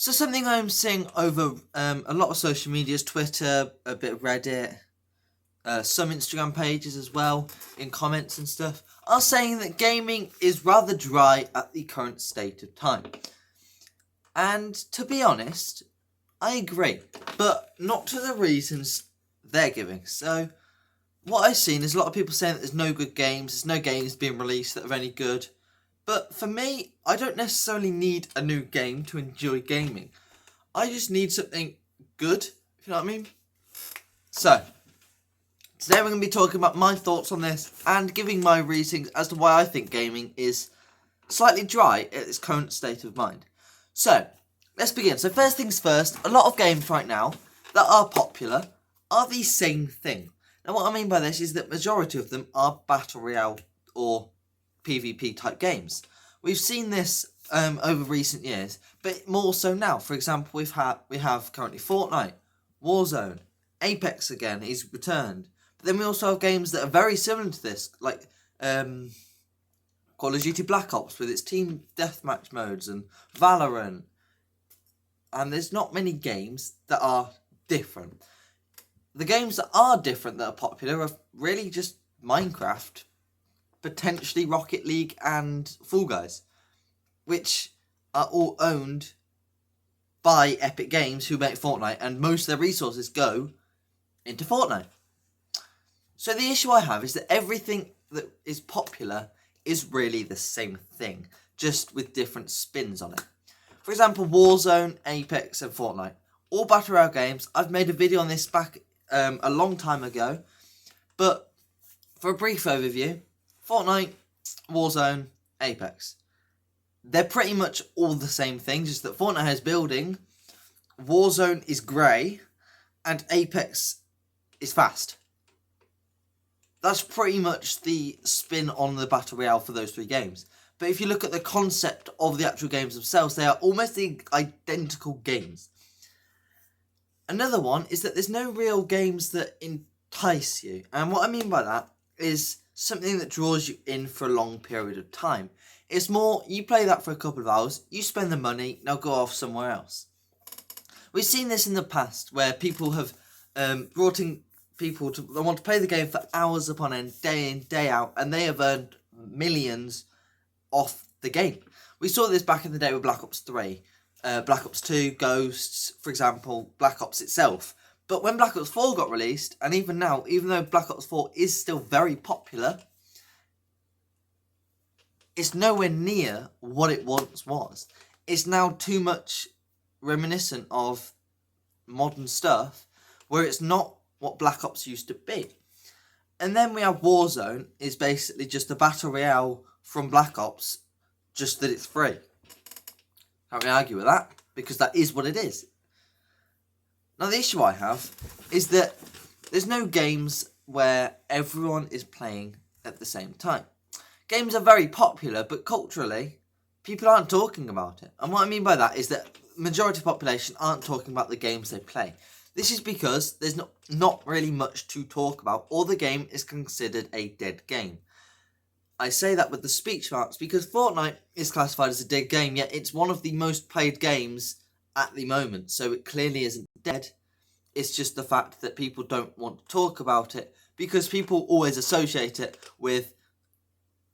So something I'm seeing over a lot of social medias, Twitter, a bit of Reddit, some Instagram pages as well, in comments and stuff, are saying that gaming is rather dry at the current state of time. And to be honest, I agree, but not to the reasons they're giving. So what I've seen is a lot of people saying that there's no good games, there's no games being released that are any good. But for me, I don't necessarily need a new game to enjoy gaming. I just need something good, if you know what I mean. So, today we're going to be talking about my thoughts on this and giving my reasons as to why I think gaming is slightly dry at its current state of mind. So, let's begin. So first things first, a lot of games right now that are popular are the same thing. Now what I mean by this is that majority of them are Battle Royale or PvP type games. We've seen this over recent years, but more so now. For example, we have currently Fortnite, Warzone, Apex again is returned. But then we also have games that are very similar to this, like Call of Duty Black Ops with its team deathmatch modes and Valorant. And there's not many games that are different. The games that are different that are popular are really just Minecraft, potentially Rocket League and Fall Guys, which are all owned by Epic Games, who make Fortnite, and most of their resources go into Fortnite. So the issue I have is that everything that is popular is really the same thing, just with different spins on it. For example, Warzone, Apex and Fortnite, all Battle Royale games. I've made a video on this back a long time ago, but for a brief overview, Fortnite, Warzone, Apex. They're pretty much all the same thing, just that Fortnite has building, Warzone is grey, and Apex is fast. That's pretty much the spin on the Battle Royale for those three games. But if you look at the concept of the actual games themselves, they are almost the identical games. Another one is that there's no real games that entice you. And what I mean by that is something that draws you in for a long period of time. It's more, you play that for a couple of hours, you spend the money, now go off somewhere else. We've seen this in the past where people have brought in people they want to play the game for hours upon end, day in, day out, and they have earned millions off the game. We saw this back in the day with Black Ops 3, Black Ops 2, Ghosts, for example, Black Ops itself. But when Black Ops 4 got released, and even now, even though Black Ops 4 is still very popular, it's nowhere near what it once was. It's now too much reminiscent of modern stuff, where it's not what Black Ops used to be. And then we have Warzone, is basically just a Battle Royale from Black Ops, just that it's free. Can't really argue with that, because that is what it is. Now the issue I have is that there's no games where everyone is playing at the same time. Games are very popular, but culturally, people aren't talking about it. And what I mean by that is that the majority of the population aren't talking about the games they play. This is because there's not really much to talk about, or the game is considered a dead game. I say that with the speech marks because Fortnite is classified as a dead game, yet it's one of the most played games at the moment, so it clearly isn't dead. It's just the fact that people don't want to talk about it because people always associate it with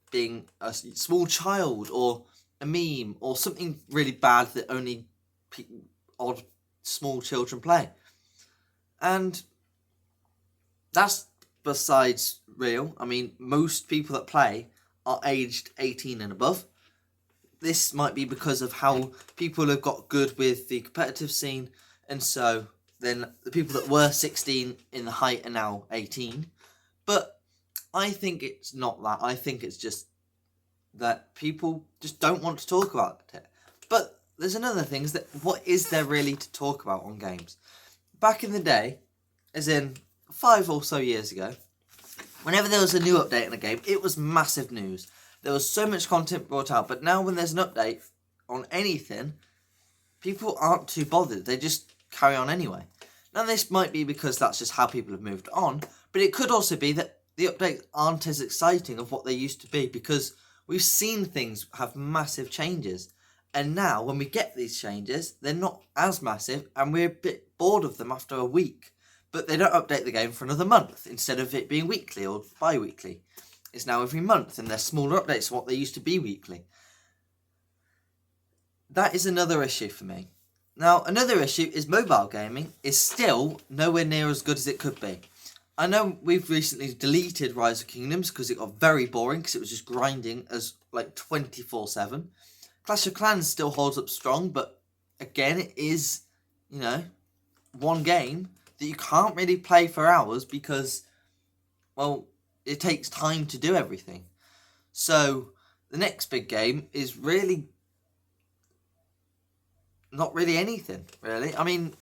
being a small child or a meme or something really bad that only odd small children play. And that's besides real. I mean, most people that play are aged 18 and above. This might be because of how people have got good with the competitive scene, and so then the people that were 16 in the height are now 18. But I think it's not that. I think it's just that people just don't want to talk about it. But there's another thing, is that what is there really to talk about on games? Back in the day, as in 5 or so years ago, whenever there was a new update in a game, it was massive news. There was so much content brought out, but now when there's an update on anything, people aren't too bothered. They just carry on anyway. Now this might be because that's just how people have moved on, but it could also be that the updates aren't as exciting of what they used to be, because we've seen things have massive changes. And now, when we get these changes, they're not as massive, and we're a bit bored of them after a week. But they don't update the game for another month, instead of it being weekly or bi-weekly. It's now every month, and they're smaller updates than what they used to be weekly. That is another issue for me. Now, another issue is mobile gaming is still nowhere near as good as it could be. I know we've recently deleted Rise of Kingdoms because it got very boring because it was just grinding as like 24/7. Clash of Clans still holds up strong, but again, it is, one game that you can't really play for hours because, well, it takes time to do everything. So the next big game is really not really anything, really. I mean,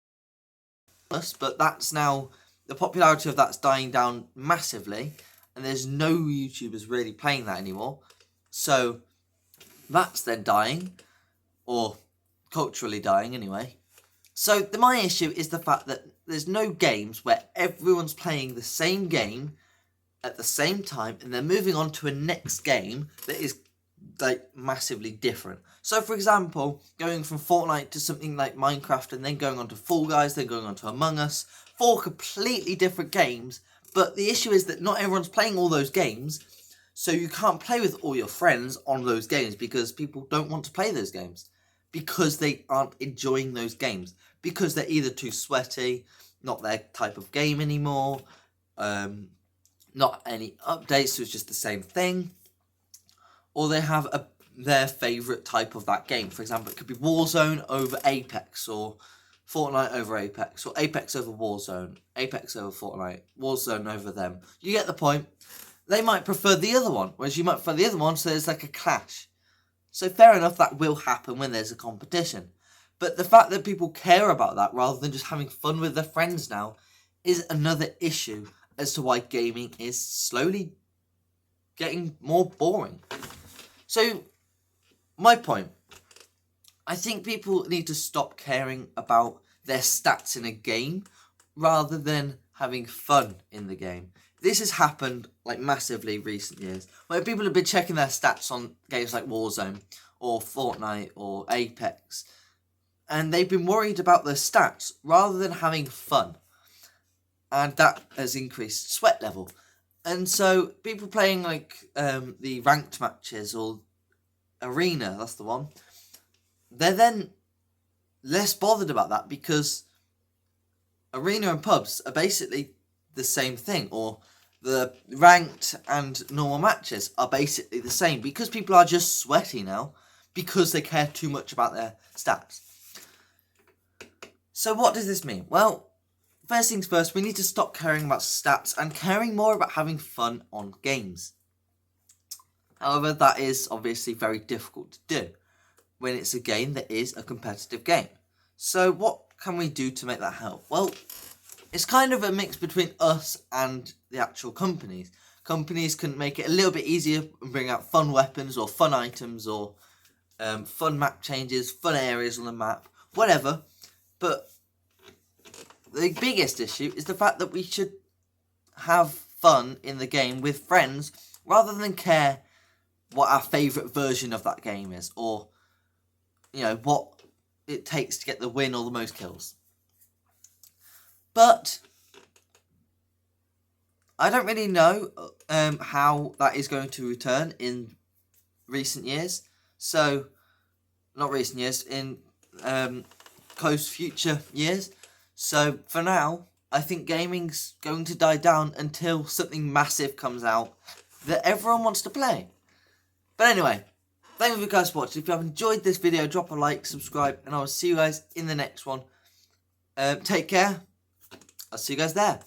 but that's now, the popularity of that's dying down massively, and there's no YouTubers really playing that anymore. So that's then dying, or culturally dying anyway. So my issue is the fact that there's no games where everyone's playing the same game at the same time, and they're moving on to a next game that is like massively different. So for example, going from Fortnite to something like Minecraft, and then going on to Fall Guys, then going on to Among Us, 4 completely different games. But the issue is that not everyone's playing all those games, so you can't play with all your friends on those games because people don't want to play those games, because they aren't enjoying those games, because they're either too sweaty, not their type of game anymore, not any updates, so it's just the same thing, or they have their favourite type of that game. For example, it could be Warzone over Apex, or Fortnite over Apex, or Apex over Warzone, Apex over Fortnite, Warzone over them. You get the point. They might prefer the other one, whereas you might prefer the other one, so there's like a clash. So fair enough, that will happen when there's a competition. But the fact that people care about that rather than just having fun with their friends now is another issue as to why gaming is slowly getting more boring. So, my point, I think people need to stop caring about their stats in a game rather than having fun in the game. This has happened like massively recent years, where people have been checking their stats on games like Warzone or Fortnite or Apex, and they've been worried about their stats rather than having fun, and that has increased sweat level. And so people playing like the ranked matches or arena, that's the one, they're then less bothered about that because arena and pubs are basically the same thing, or the ranked and normal matches are basically the same because people are just sweaty now because they care too much about their stats. So what does this mean? Well, first things first, we need to stop caring about stats and caring more about having fun on games. However, that is obviously very difficult to do when it's a game that is a competitive game. So what can we do to make that help? Well, it's kind of a mix between us and the actual companies. Companies can make it a little bit easier and bring out fun weapons or fun items or fun map changes, fun areas on the map, whatever. But the biggest issue is the fact that we should have fun in the game with friends rather than care what our favourite version of that game is, or what it takes to get the win or the most kills. But I don't really know how that is going to return in recent years. So, not recent years, in close future years. So, for now, I think gaming's going to die down until something massive comes out that everyone wants to play. But anyway, thank you guys for watching. If you have enjoyed this video, drop a like, subscribe, and I will see you guys in the next one. Take care. I'll see you guys there.